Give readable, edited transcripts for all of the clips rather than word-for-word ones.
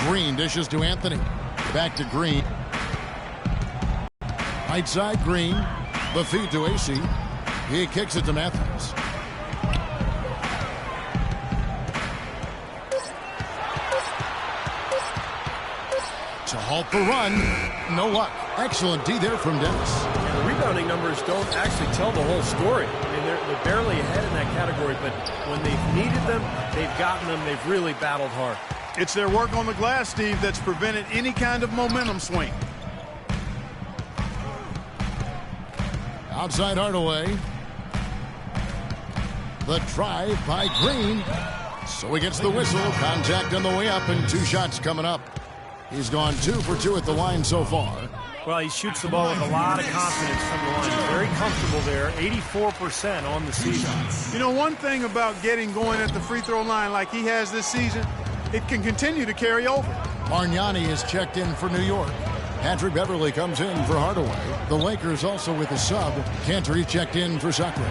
Green dishes to Anthony. Back to Green. Right side, Green. The feed to AC. He kicks it to Matthews. To halt the run. No luck. Excellent D there from Dennis. And the rebounding numbers don't actually tell the whole story. I mean, they're barely ahead in that category, but when they've needed them, they've gotten them. They've really battled hard. It's their work on the glass, Steve, that's prevented any kind of momentum swing. Outside Hardaway. The drive by Green. So he gets the whistle. Contact on the way up and 2 shots coming up. He's gone 2 for 2 at the line so far. Well, he shoots the ball with a lot of confidence from the line. Very comfortable there. 84% on the season. You know, one thing about getting going at the free throw line like he has this season, it can continue to carry over. Bargnani is checked in for New York. Patrick Beverly comes in for Hardaway. The Lakers also with a sub. Cantor checked in for Sacre.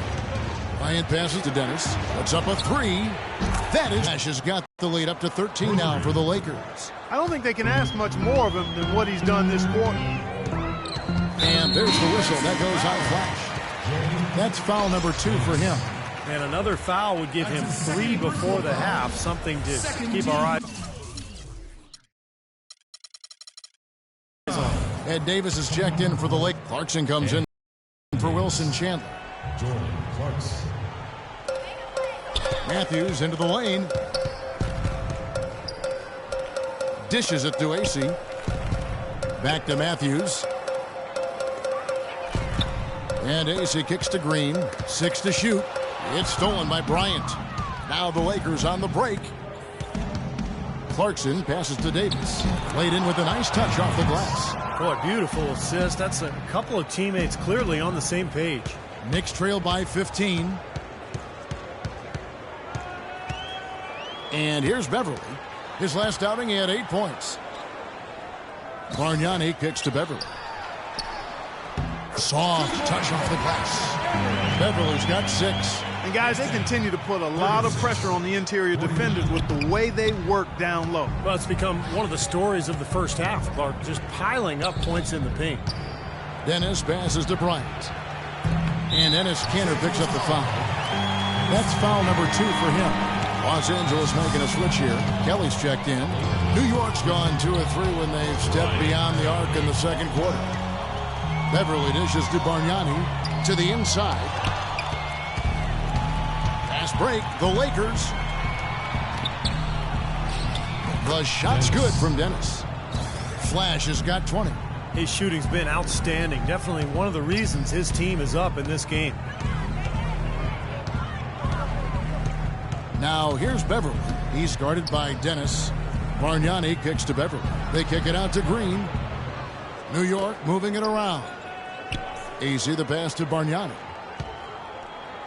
Bryant passes to Dennis. Puts up a 3. That is, Nash has got the lead up to 13 now for the Lakers. I don't think they can ask much more of him than what he's done this quarter. And there's the whistle. That goes out flash. That's foul number 2 for him. And another foul would give him 3 before the half. Something to keep our eyes on. Ed Davis is checked in for the Lakers. Clarkson comes in for Wilson Chandler. Matthews into the lane. Dishes it to AC. Back to Matthews. And AC kicks to Green. 6 to shoot. It's stolen by Bryant. Now the Lakers on the break. Clarkson passes to Davis. Played in with a nice touch off the glass. Boy, beautiful assist. That's a couple of teammates clearly on the same page. Knicks trail by 15. And here's Beverly. His last outing, he had 8 points. Bargnani kicks to Beverly. Soft touch off the glass. Beverly's got 6. And guys, they continue to put a lot of pressure on the interior defenders with the way they work down low. Well, it's become one of the stories of the first half, Clark, just piling up points in the paint. Dennis passes to Bryant. And Ennis Kanter picks up the foul. That's foul number 2 for him. Los Angeles making a switch here. Kelly's checked in. New York's gone 2 of 3 when they've stepped beyond the arc in the second quarter. Beverly dishes to Bargnani to the inside. Fast break. The Lakers. The shot's good from Dennis. Flash has got 20. His shooting's been outstanding. Definitely one of the reasons his team is up in this game. Now here's Beverly. He's guarded by Dennis. Bargnani kicks to Beverly. They kick it out to Green. New York moving it around. Easy the pass to Bargnani.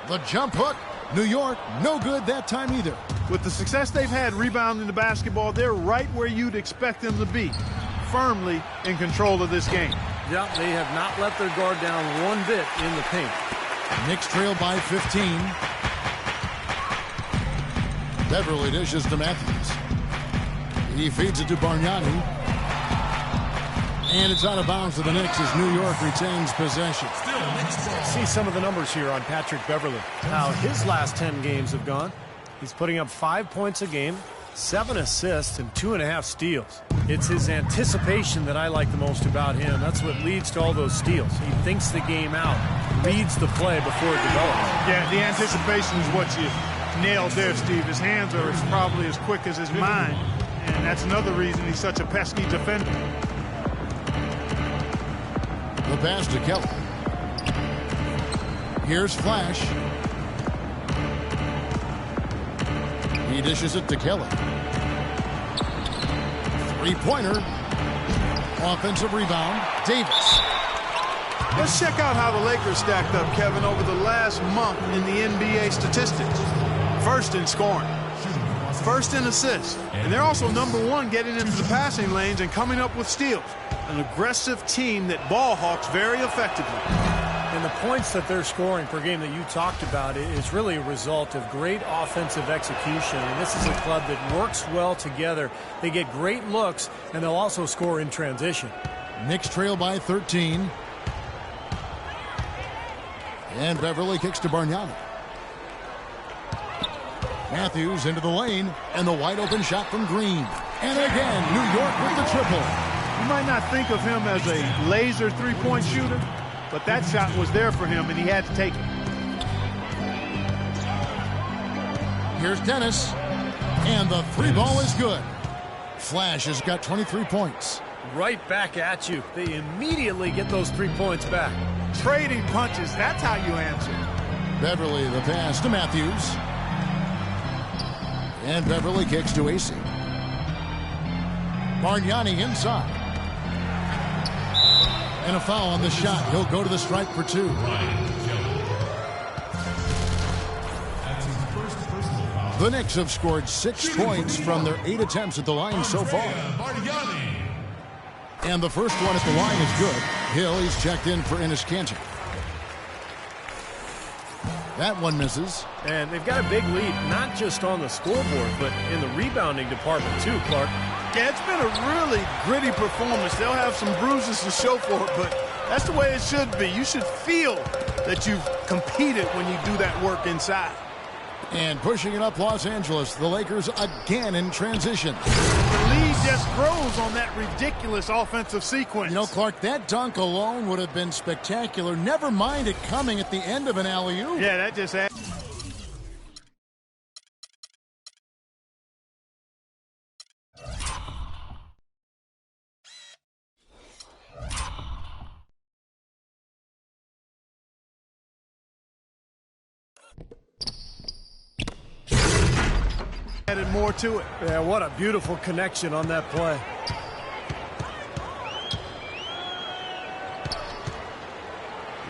The jump hook. New York no good that time either. With the success they've had rebounding the basketball, they're right where you'd expect them to be. Firmly in control of this game. Yeah, they have not let their guard down one bit in the paint. Knicks trail by 15. Beverly dishes to Matthews. He feeds it to Bargnani. And it's out of bounds to the Knicks as New York retains possession. See some of the numbers here on Patrick Beverly. How his last 10 games have gone. He's putting up 5 points a game, 7 assists, and 2.5 steals. It's his anticipation that I like the most about him. That's what leads to all those steals. He thinks the game out, reads the play before it develops. Yeah, the anticipation is what you nailed there, Steve. His hands are probably as quick as his mind, and that's another reason he's such a pesky defender. The pass to Kelly. Here's Flash. He dishes it to Kelly. Three-pointer. Offensive rebound. Davis. Let's check out how the Lakers stacked up, Kevin, over the last month in the NBA statistics. First in scoring. First in assists. And they're also #1 getting into the passing lanes and coming up with steals. An aggressive team that ball hawks very effectively. And the points that they're scoring per game that you talked about is really a result of great offensive execution. And this is a club that works well together. They get great looks, and they'll also score in transition. Knicks trail by 13. And Beverly kicks to Bargnani. Matthews into the lane, and the wide open shot from Green. And again, New York with the triple. You might not think of him as a laser three-point shooter, but that shot was there for him, and he had to take it. Here's Dennis, and the three ball is good. Flash has got 23 points. Right back at you. They immediately get those 3 points back. Trading punches, that's how you answer. Beverly the pass to Matthews. And Beverly kicks to AC. Bargnani inside. And a foul on the shot. He'll go to the stripe for 2. The Knicks have scored 6 points from their 8 attempts at the line so far. And the first one at the line is good. Hill, he's checked in for Enes Kanter. That one misses. And they've got a big lead, not just on the scoreboard, but in the rebounding department too, Clark. Yeah, it's been a really gritty performance. They'll have some bruises to show for it, but that's the way it should be. You should feel that you've competed when you do that work inside. And pushing it up Los Angeles, the Lakers again in transition. The lead just grows on that ridiculous offensive sequence. You know, Clark, that dunk alone would have been spectacular. Never mind it coming at the end of an alley-oop. Yeah, that just happened. Added more to it. Yeah, what a beautiful connection on that play.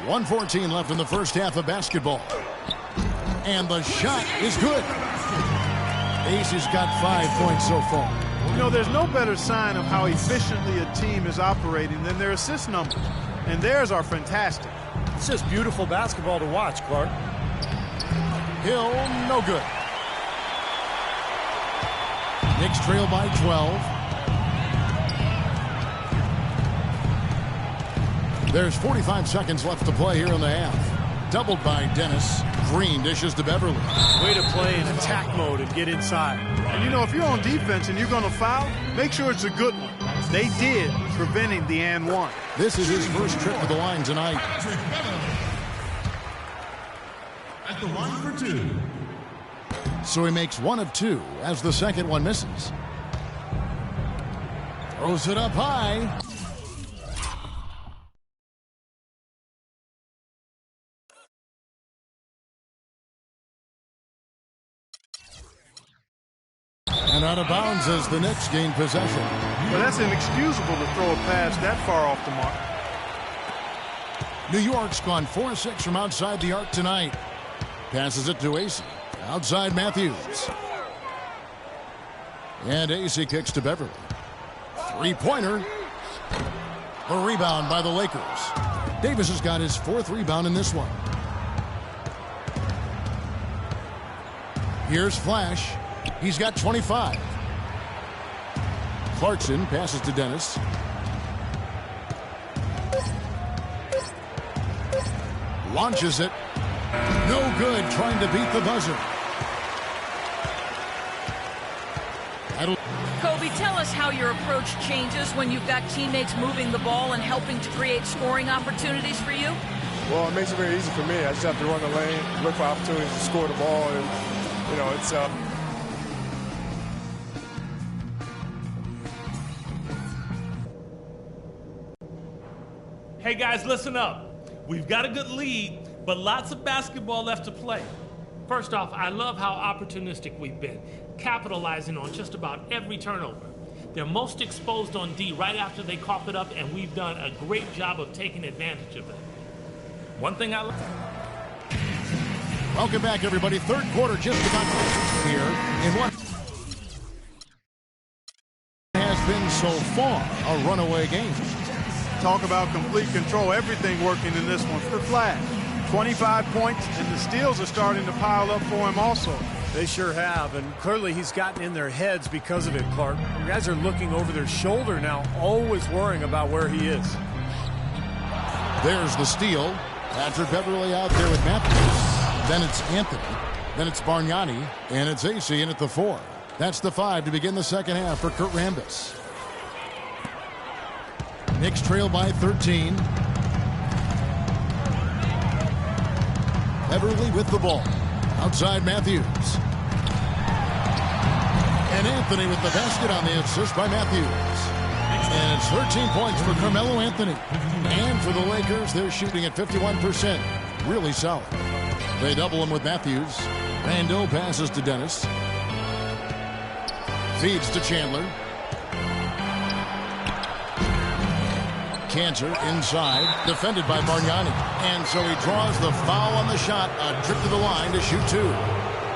.114 left in the first half of basketball. And the shot is good. Ace has got 5 points so far. You know, there's no better sign of how efficiently a team is operating than their assist numbers. And theirs are fantastic. It's just beautiful basketball to watch, Clark. Hill, no good. Knicks trail by 12. There's 45 seconds left to play here in the half. Doubled by Dennis. Green dishes to Beverly. Way to play in attack mode and get inside. And you know, if you're on defense and you're going to foul, make sure it's a good one. They did, preventing the and one. This is his first trip to the line tonight. At the line for 2. So he makes 1 of 2 as the second one misses. Throws it up high. And out of bounds as the Knicks gain possession. Well, that's inexcusable to throw a pass that far off the mark. New York's gone 4-6 from outside the arc tonight. Passes it to AC. Outside Matthews. And AC kicks to Beverly. Three-pointer. A rebound by the Lakers. Davis has got his 4th rebound in this one. Here's Flash. He's got 25. Clarkson passes to Dennis. Launches it. No good, trying to beat the buzzer. Kobe, tell us how your approach changes when you've got teammates moving the ball and helping to create scoring opportunities for you. Well, it makes it very easy for me. I just have to run the lane, look for opportunities to score the ball, and, you know, it's... Hey guys, listen up. We've got a good lead, but lots of basketball left to play. First off, I love how opportunistic we've been, capitalizing on just about every turnover. They're most exposed on D right after they cough it up, and we've done a great job of taking advantage of it. One thing I love. Welcome back, everybody. Third quarter just about here in what has been so far a runaway game. Talk about complete control. Everything working in this one for Flash. 25 points, and the steals are starting to pile up for him also. They sure have, and clearly he's gotten in their heads because of it, Clark. You guys are looking over their shoulder now, always worrying about where he is. There's the steal. Patrick Beverly out there with Matthews. Then it's Anthony. Then it's Bargnani. And it's AC in at the 4. That's the 5 to begin the second half for Kurt Rambis. Knicks trail by 13. Beverly with the ball. Outside Matthews. And Anthony with the basket on the assist by Matthews. And it's 13 points for Carmelo Anthony. And for the Lakers, they're shooting at 51%. Really solid. They double him with Matthews. Randall passes to Dennis. Feeds to Chandler. Cantor inside, defended by Bargnani. And so he draws the foul on the shot, a trip to the line to shoot 2.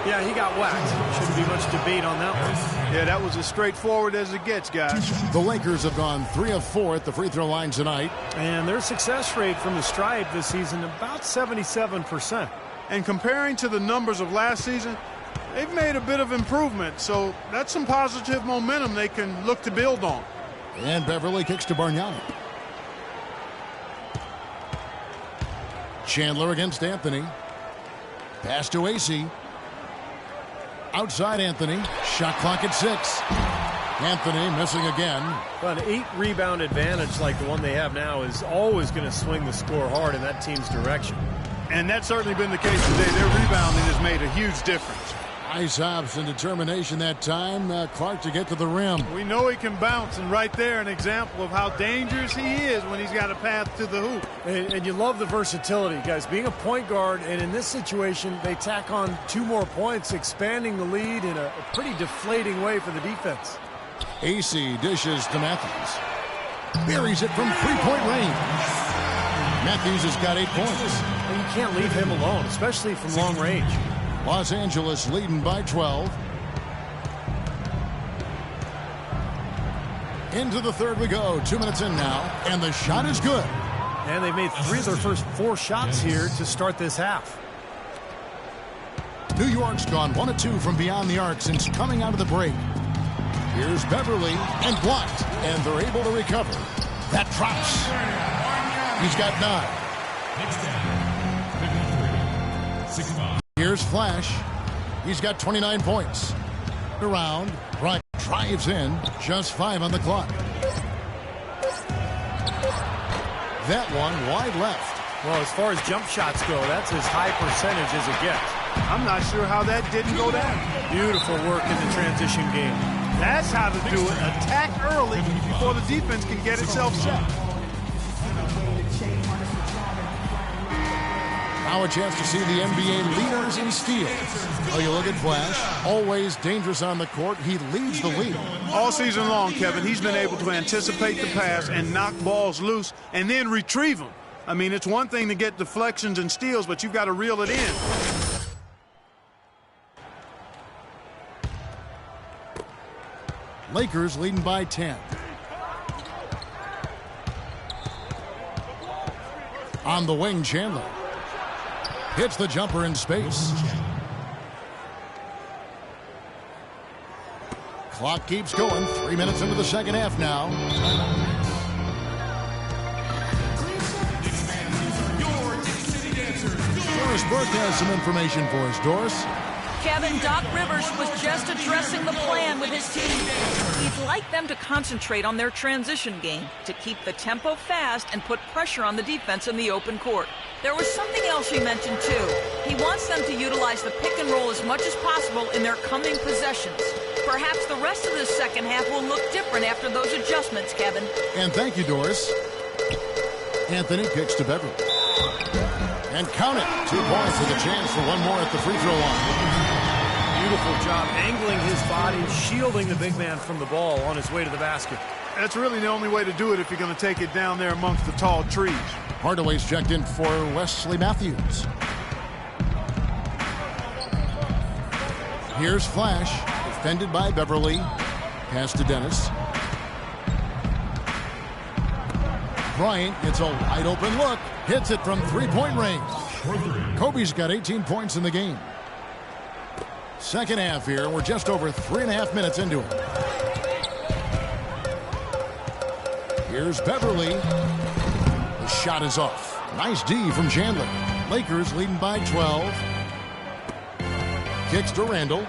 Yeah, he got whacked. Shouldn't be much debate on that one. Yeah, that was as straightforward as it gets, guys. The Lakers have gone 3 of 4 at the free throw line tonight. And their success rate from the stripe this season, about 77%. And comparing to the numbers of last season, they've made a bit of improvement. So that's some positive momentum they can look to build on. And Beverly kicks to Bargnani. Chandler against Anthony. Pass to AC. Outside Anthony. Shot clock at 6. Anthony missing again. But an 8-rebound advantage like the one they have now is always going to swing the score hard in that team's direction. And that's certainly been the case today. Their rebounding has made a huge difference. Nice hops and determination that time. Clark to get to the rim. We know he can bounce, and right there an example of how dangerous he is when he's got a path to the hoop. And you love the versatility, guys. Being a point guard, and in this situation, they tack on 2 more points, expanding the lead in a pretty deflating way for the defense. AC dishes to Matthews. Buries it from 3-point range. Matthews has got 8 points. And you can't leave him alone, especially from long range. Los Angeles leading by 12. Into the third we go. 2 minutes in now, and the shot is good. And they've made 3 of their first 4 shots here to start this half. New York's gone 1 of 2 from beyond the arc since coming out of the break. Here's Beverly, and blocked, and they're able to recover. That drops. He's got 9. Here's Flash. He's got 29 points. Around. Bryant drives in. Just 5 on the clock. That one wide left. Well, as far as jump shots go, that's as high percentage as it gets. I'm not sure how that didn't go down. Beautiful work in the transition game. That's how to do it. Attack early before the defense can get itself set. Now a chance to see the NBA leaders in steals. Oh, you look at Flash, always dangerous on the court. He leads the league. All season long, Kevin, he's been able to anticipate the pass and knock balls loose and then retrieve them. I mean, it's one thing to get deflections and steals, but you've got to reel it in. Lakers leading by 10. On the wing, Chandler. Hits the jumper in space. Clock keeps going. 3 minutes into the second half now. Doris Burke has some information for us. Doris? Kevin, Doc Rivers was just addressing the plan with his team. He'd like them to concentrate on their transition game, to keep the tempo fast and put pressure on the defense in the open court. There was something else he mentioned, too. He wants them to utilize the pick and roll as much as possible in their coming possessions. Perhaps the rest of the second half will look different after those adjustments, Kevin. And thank you, Doris. Anthony kicks to Beverly. And count it. 2 points with a chance for one more at the free throw line. Beautiful job angling his body, shielding the big man from the ball on his way to the basket. That's really the only way to do it if you're going to take it down there amongst the tall trees. Hardaway's checked in for Wesley Matthews. Here's Flash, defended by Beverly. Pass to Dennis. Bryant gets a wide open look. Hits it from three-point range. Kobe's got 18 points in the game. Second half here. We're just over 3.5 minutes into it. Here's Beverly. The shot is off. Nice D from Chandler. Lakers leading by 12. Kicks to Randall.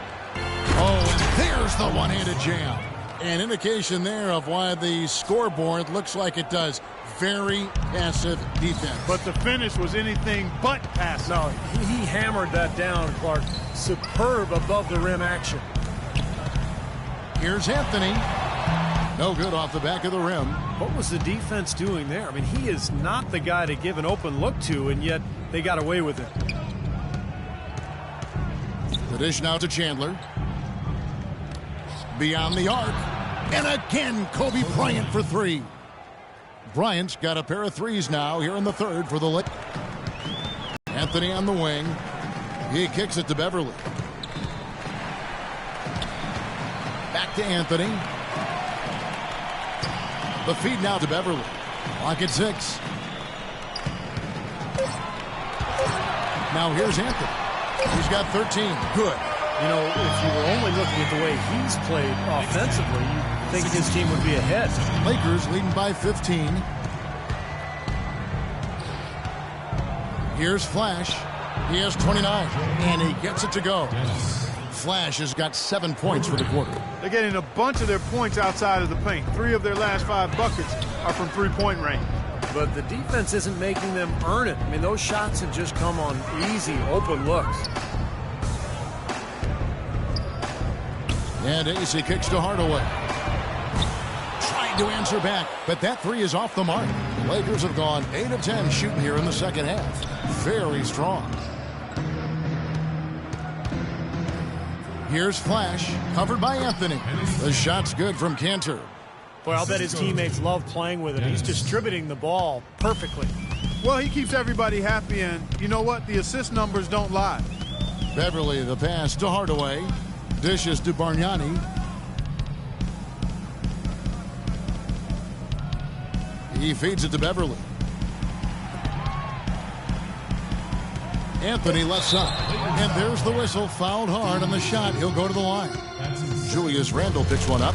Oh, and there's the one-handed jam. An indication there of why the scoreboard looks like it does. Very passive defense. But the finish was anything but passive. No, he hammered that down, Clark. Superb above the rim action. Here's Anthony. No good off the back of the rim. What was the defense doing there? I mean, he is not the guy to give an open look to, and yet they got away with it. The dish now to Chandler. Beyond the arc. And again, Kobe Bryant for three. Bryant's got a pair of threes now here in the third for the Lakers. Anthony on the wing. He kicks it to Beverly. Back to Anthony. The feed now to Beverly. Clock at 6. Now here's Anthony. He's got 13. Good. You know, if you were only looking at the way he's played offensively, you'd think his team would be ahead. Lakers leading by 15. Here's Flash. He has 29, and he gets it to go. Flash has got 7 points for the quarter. They're getting a bunch of their points outside of the paint. 3 of their last 5 buckets are from three-point range. But the defense isn't making them earn it. I mean, those shots have just come on easy, open looks. And AC kicks to Hardaway. Trying to answer back, but that three is off the mark. The Lakers have gone 8 of 10 shooting here in the second half. Very strong. Here's Flash, covered by Anthony. The shot's good from Cantor. Boy, I'll bet his teammates love playing with it. He's distributing the ball perfectly. Well, he keeps everybody happy, and you know what? The assist numbers don't lie. Beverly, the pass to Hardaway. Dishes to Bargnani. He feeds it to Beverly. Anthony left side. And there's the whistle. Fouled hard on the shot. He'll go to the line. Julius Randle picks one up.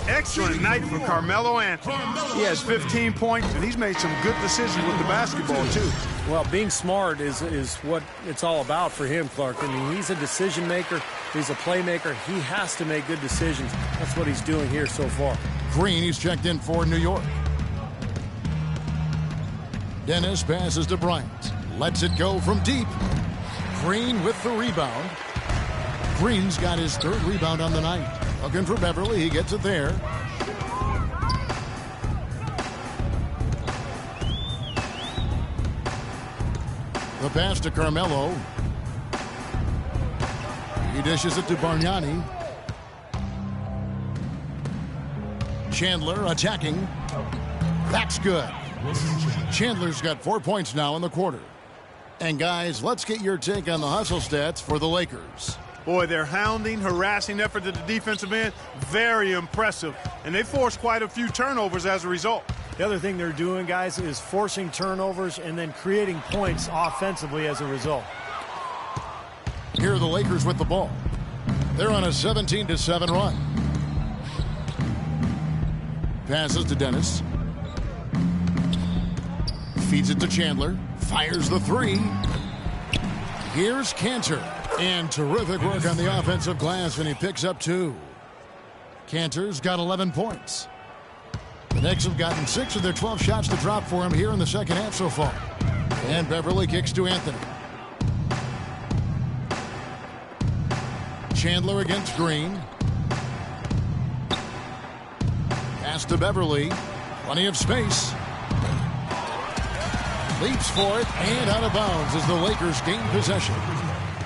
Excellent night for Carmelo Anthony. He has 15 points, and he's made some good decisions with the basketball, too. Well, being smart is what it's all about for him, Clark. I mean, he's a decision maker. He's a playmaker. He has to make good decisions. That's what he's doing here so far. Green, he's checked in for New York. Dennis passes to Bryant. Lets it go from deep. Green with the rebound. Green's got his 3rd rebound on the night. Looking for Beverly. He gets it there. The pass to Carmelo. He dishes it to Bargnani. Chandler attacking. That's good. Chandler's got 4 points now in the quarter. And guys, let's get your take on the hustle stats for the Lakers. Boy, their hounding, harassing effort at the defensive end, very impressive. And they forced quite a few turnovers as a result. The other thing they're doing, guys, is forcing turnovers and then creating points offensively as a result. Here are the Lakers with the ball. They're on a 17-7 run. Passes to Dennis. Feeds it to Chandler. Fires the three. Here's Cantor. And terrific work on the offensive glass, and he picks up 2. Cantor's got 11 points. The Knicks have gotten 6 of their 12 shots to drop for him here in the second half so far. And Beverly kicks to Anthony. Chandler against Green. Pass to Beverly. Plenty of space. Leaps for it and out of bounds as the Lakers gain possession.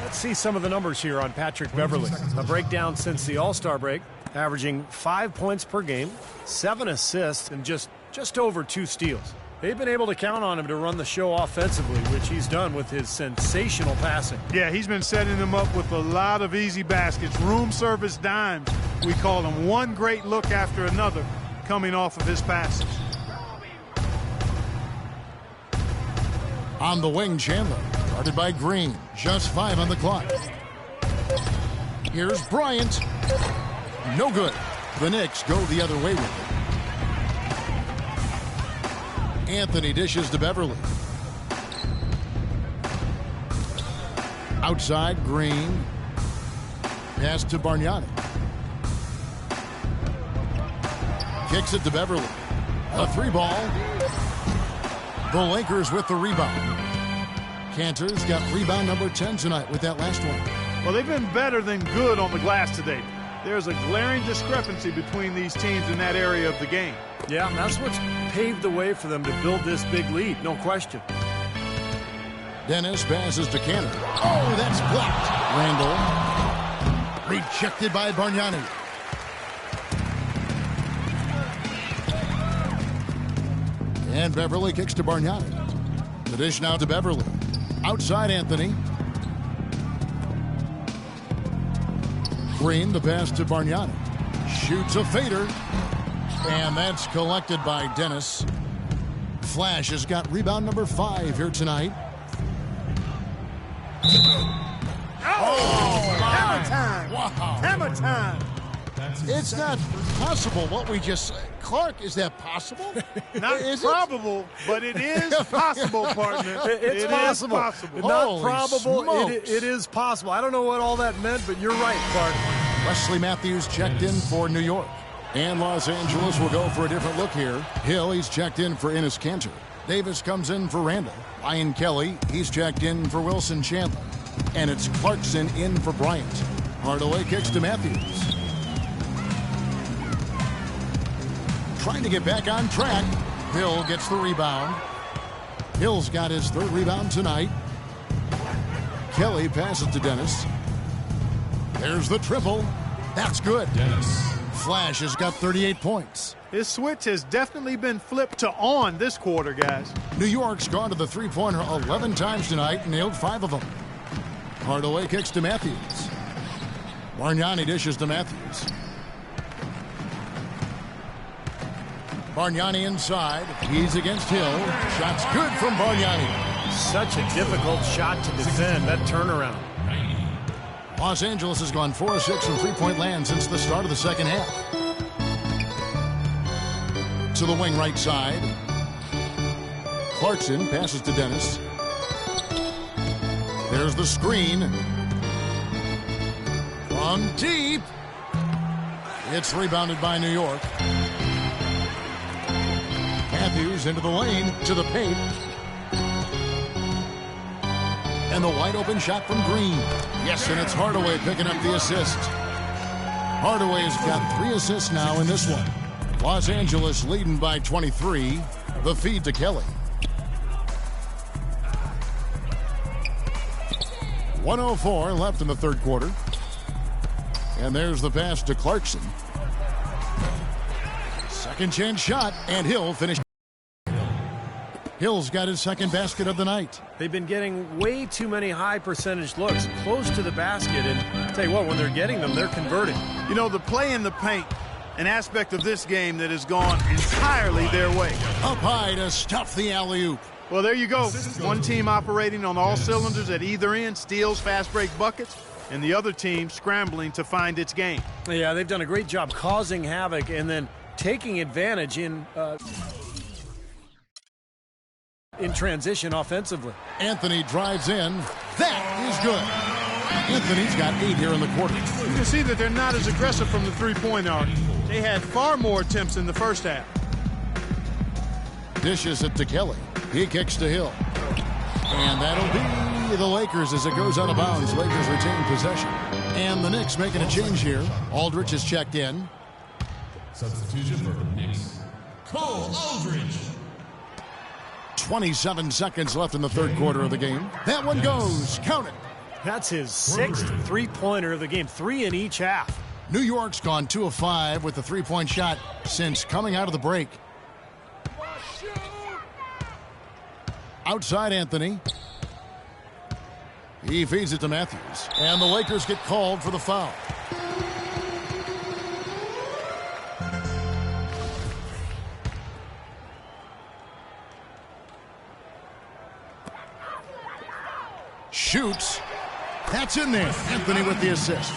Let's see some of the numbers here on Patrick Beverly. A breakdown since the All-Star break, averaging 5 points per game, 7 assists, and just over 2 steals. They've been able to count on him to run the show offensively, which he's done with his sensational passing. Yeah, he's been setting them up with a lot of easy baskets, room service dimes. We call them, one great look after another coming off of his passes. On the wing, Chandler. Guarded by Green. Just 5 on the clock. Here's Bryant. No good. The Knicks go the other way with it. Anthony dishes to Beverly. Outside, Green. Pass to Bargnani. Kicks it to Beverly. A 3-ball. The Lakers with the rebound. Cantor's got rebound number 10 tonight with that last one. Well, they've been better than good on the glass today. There's a glaring discrepancy between these teams in that area of the game. Yeah, that's what's paved the way for them to build this big lead, no question. Dennis passes to Cantor. Oh, that's blocked. Randall. Rejected by Bargnani. And Beverly kicks to Bargnani. The dish now to Beverly. Outside Anthony. Green, the pass to Bargnani. Shoots a fader. And that's collected by Dennis. Flash has got rebound number 5 here tonight. Oh, hammer time. Wow. Hammer time. It's not possible what we just said. Clark, is that possible? Not probable, but it is possible, partner. It's possible. possible. Not Holy probable. smokes. It is possible. I don't know what all that meant, but you're right, Clark. Wesley Matthews checked in for New York. And Los Angeles will go for a different look here. Hill, he's checked in for Enes Kanter. Davis comes in for Randall. Ryan Kelly, he's checked in for Wilson Chandler. And it's Clarkson in for Bryant. Hardaway kicks to Matthews. Trying to get back on track. Hill gets the rebound. Hill's got his 3rd rebound tonight. Kelly passes to Dennis. There's the triple. That's good. Dennis. Flash has got 38 points. His switch has definitely been flipped to on this quarter, guys. New York's gone to the three-pointer 11 times tonight, nailed 5 of them. Hardaway kicks to Matthews. Bargnani dishes to Matthews. Bargnani inside. He's against Hill. Shot's good from Bargnani. Such a difficult shot to defend, that turnaround. Los Angeles has gone 4 of 6 from three-point land since the start of the second half. To the wing right side. Clarkson passes to Dennis. There's the screen. From deep. It's rebounded by New York. Matthews into the lane, to the paint. And the wide open shot from Green. Yes, and it's Hardaway picking up the assist. Hardaway's got 3 assists now in this one. Los Angeles leading by 23. The feed to Kelly. 1:04 left in the 3rd quarter. And there's the pass to Clarkson. Second chance shot, and Hill finished. Hill's got his 2nd basket of the night. They've been getting way too many high percentage looks close to the basket, and I'll tell you what, when they're getting them, they're converting. You know, the play in the paint, an aspect of this game that has gone entirely their way. Up high to stuff the alley-oop. Well, there you go. One team operating on all cylinders at either end, steals, fast break buckets, and the other team scrambling to find its game. Yeah, they've done a great job causing havoc and then taking advantage in transition offensively. Anthony drives in. That is good. Anthony's got 8 here in the quarter. You can see that they're not as aggressive from the three-point arc. They had far more attempts in the first half. Dishes it to Kelly. He kicks to Hill. And that'll be the Lakers as it goes out of bounds. Lakers retain possession. And the Knicks making a change here. Aldridge has checked in. Substitution for Knicks. Cole Aldridge. 27 seconds left in the 3rd quarter of the game. That one goes. Count it. That's his 6th three-pointer of the game, 3 in each half. New York's gone 2 of 5 with the three-point shot since coming out of the break. Outside Anthony. He feeds it to Matthews. And the Lakers get called for the foul. shoots. That's in there. Anthony with the assist.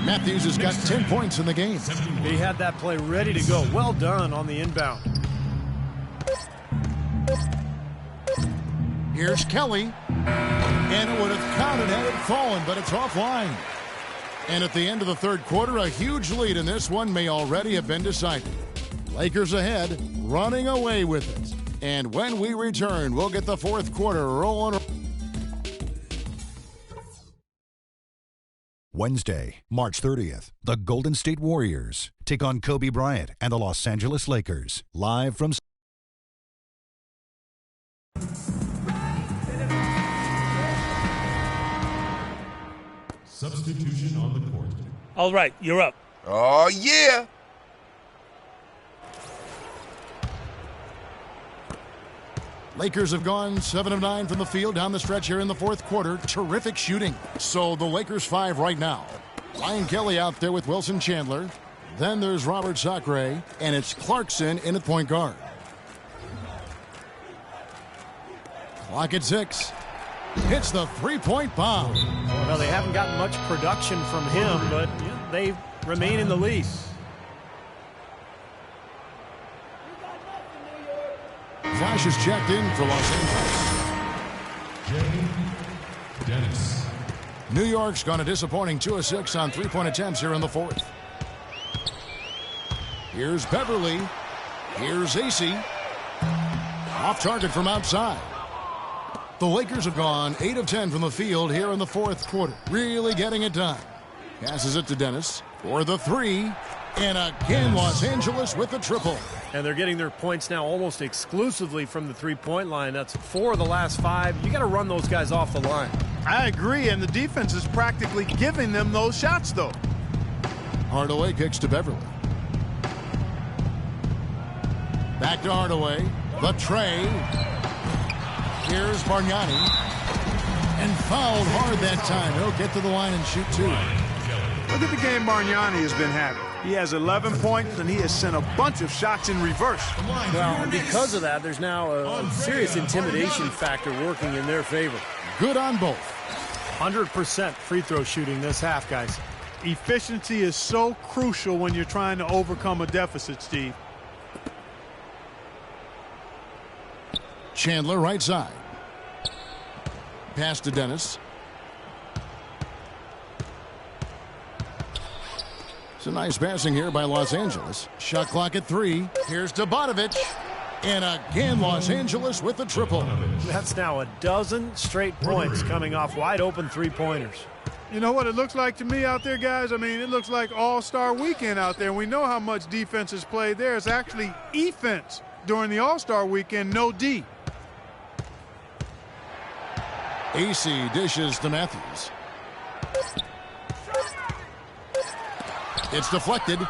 Matthews has got 10 points in the game. He had that play ready to go. Well done on the inbound. Here's Kelly. And it would have counted had it fallen, but it's offline. And at the end of the third quarter, a huge lead in this one may already have been decided. Lakers ahead, running away with it. And when we return, we'll get the fourth quarter rolling. Wednesday, March 30th, the Golden State Warriors take on Kobe Bryant and the Los Angeles Lakers. Live from Substitution on the court. All right, you're up. Oh, yeah. Lakers have gone 7 of 9 from the field down the stretch here in the fourth quarter. Terrific shooting. So the Lakers 5 right now. Ryan Kelly out there with Wilson Chandler. Then there's Robert Sacre, and it's Clarkson in at point guard. Clock at 6. Hits the three-point bomb. Well, they haven't gotten much production from him, but they remain in the lead. Flash is checked in for Los Angeles. Jay Dennis. New York's gone a disappointing 2 of 6 on three-point attempts here in the fourth. Here's Beverly. Here's AC. Off target from outside. The Lakers have gone 8 of 10 from the field here in the fourth quarter. Really getting it done. Passes it to Dennis for the 3. And again, Los Angeles with the triple. And they're getting their points now almost exclusively from the three-point line. That's 4 of the last 5. You got to run those guys off the line. I agree, and the defense is practically giving them those shots, though. Hardaway kicks to Beverly. Back to Hardaway. The tray. Here's Bargnani. And fouled hard that time. He'll get to the line and shoot 2. Look at the game Bargnani has been having. He has 11 points, and he has sent a bunch of shots in reverse. Well, because of that, there's now a serious intimidation factor working in their favor. Good on both. 100% free throw shooting this half, guys. Efficiency is so crucial when you're trying to overcome a deficit, Steve. Chandler right side. Pass to Dennis. It's a nice passing here by Los Angeles. Shot clock at 3. Here's Dobatovich. And again, Los Angeles with the triple. That's now a dozen straight points coming off wide open three-pointers. You know what it looks like to me out there, guys? I mean, it looks like All-Star Weekend out there. We know how much defense is played there. It's actually offense during the All-Star Weekend, no D. AC dishes to Matthews. It's deflected.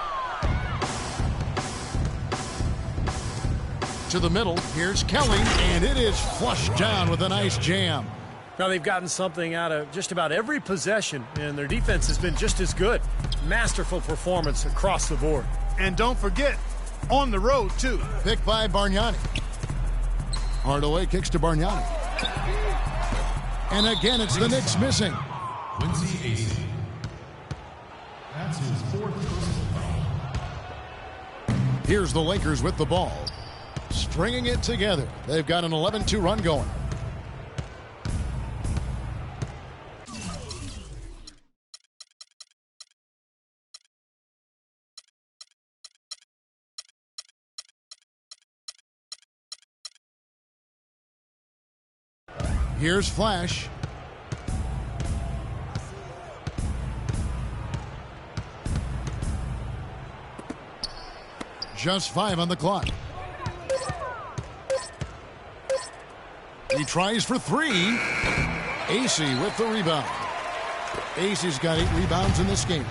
To the middle. Here's Kelly, and it is flushed down with a nice jam. Now they've gotten something out of just about every possession, and their defense has been just as good. Masterful performance across the board. And don't forget, on the road, too. Picked by Bargnani. Hardaway kicks to Bargnani. And again, it's the Knicks missing. Quincy AC. That's his 4th personal foul. Here's the Lakers with the ball. Stringing it together. They've got an 11-2 run going. Here's Flash. Just 5 on the clock. He tries for 3. AC with the rebound. AC's got 8 rebounds in this game.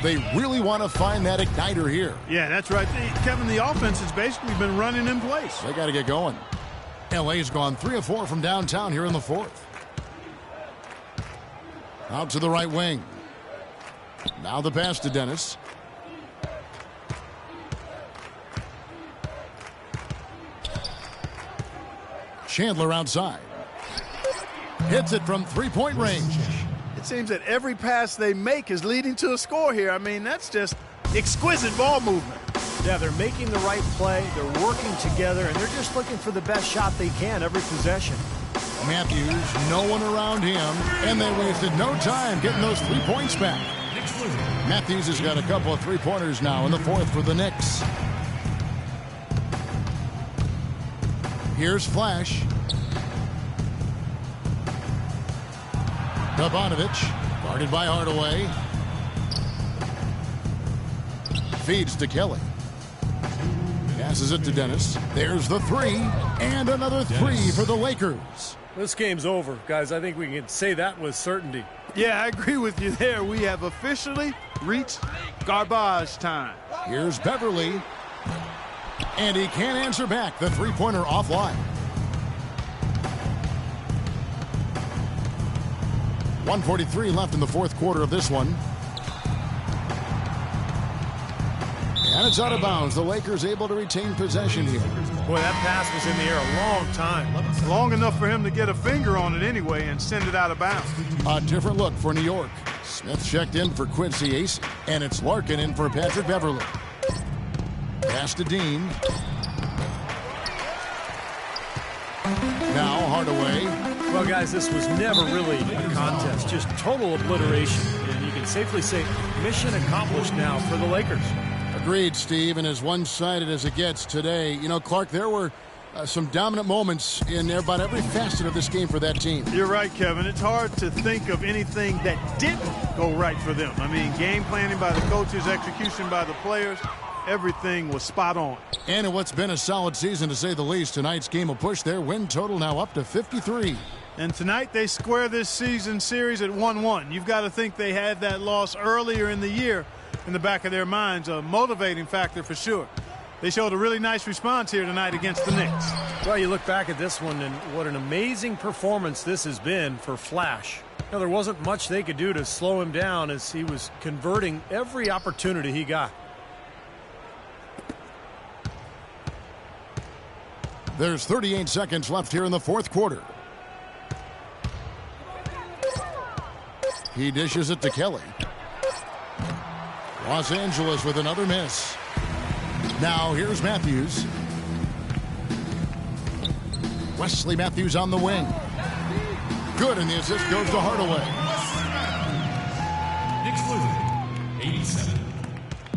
They really want to find that igniter here. Yeah, that's right. Kevin, the offense has basically been running in place. They got to get going. LA's gone 3 of 4 from downtown here in the fourth. Out to the right wing. Now the pass to Dennis. Chandler outside. Hits it from three-point range. It seems that every pass they make is leading to a score here. I mean, that's just exquisite ball movement. Yeah, they're making the right play. They're working together, and they're just looking for the best shot they can every possession. Matthews, no one around him, and they wasted no time getting those 3 points back. Matthews has got a couple of three-pointers now in the fourth for the Knicks. Here's Flash. Bogdanovic, guarded by Hardaway. Feeds to Kelly. Passes it to Dennis. There's the three, and another three for the Lakers. This game's over, guys. I think we can say that with certainty. Yeah, I agree with you there. We have officially reached garbage time. Here's Beverly. And he can't answer back. The three-pointer offline. 1:43 left in the fourth quarter of this one. And it's out of bounds. The Lakers able to retain possession here. Boy, that pass was in the air a long time. Long enough for him to get a finger on it anyway and send it out of bounds. A different look for New York. Smith checked in for Quincy Ace, and it's Larkin in for Patrick Beverly. Pass to Dean. Now Hardaway. Well, guys, this was never really a contest. Just total obliteration. And you can safely say mission accomplished now for the Lakers. Agreed, Steve, and as one-sided as it gets today. You know, Clark, there were some dominant moments in about every facet of this game for that team. You're right, Kevin. It's hard to think of anything that didn't go right for them. I mean, game planning by the coaches, execution by the players, everything was spot on. And in what's been a solid season, to say the least, tonight's game will push their win total now up to 53. And tonight they square this season series at 1-1. You've got to think they had that loss earlier in the year in the back of their minds, a motivating factor for sure. They showed a really nice response here tonight against the Knicks. Well, you look back at this one, and what an amazing performance this has been for Flash. Now, there wasn't much they could do to slow him down as he was converting every opportunity he got. There's 38 seconds left here in the fourth quarter. He dishes it to Kelly. Los Angeles with another miss. Now here's Matthews. Wesley Matthews on the wing. Good, and the assist goes to Hardaway. Knicks losing 87.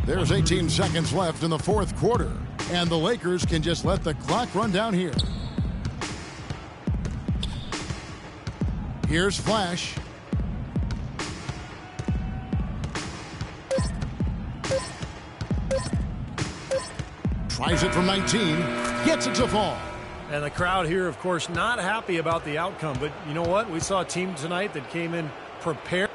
There's 18 seconds left in the fourth quarter, and the Lakers can just let the clock run down here. Here's Flash. Tries it from 19, gets it to fall. And the crowd here, of course, not happy about the outcome. But you know what? We saw a team tonight that came in prepared.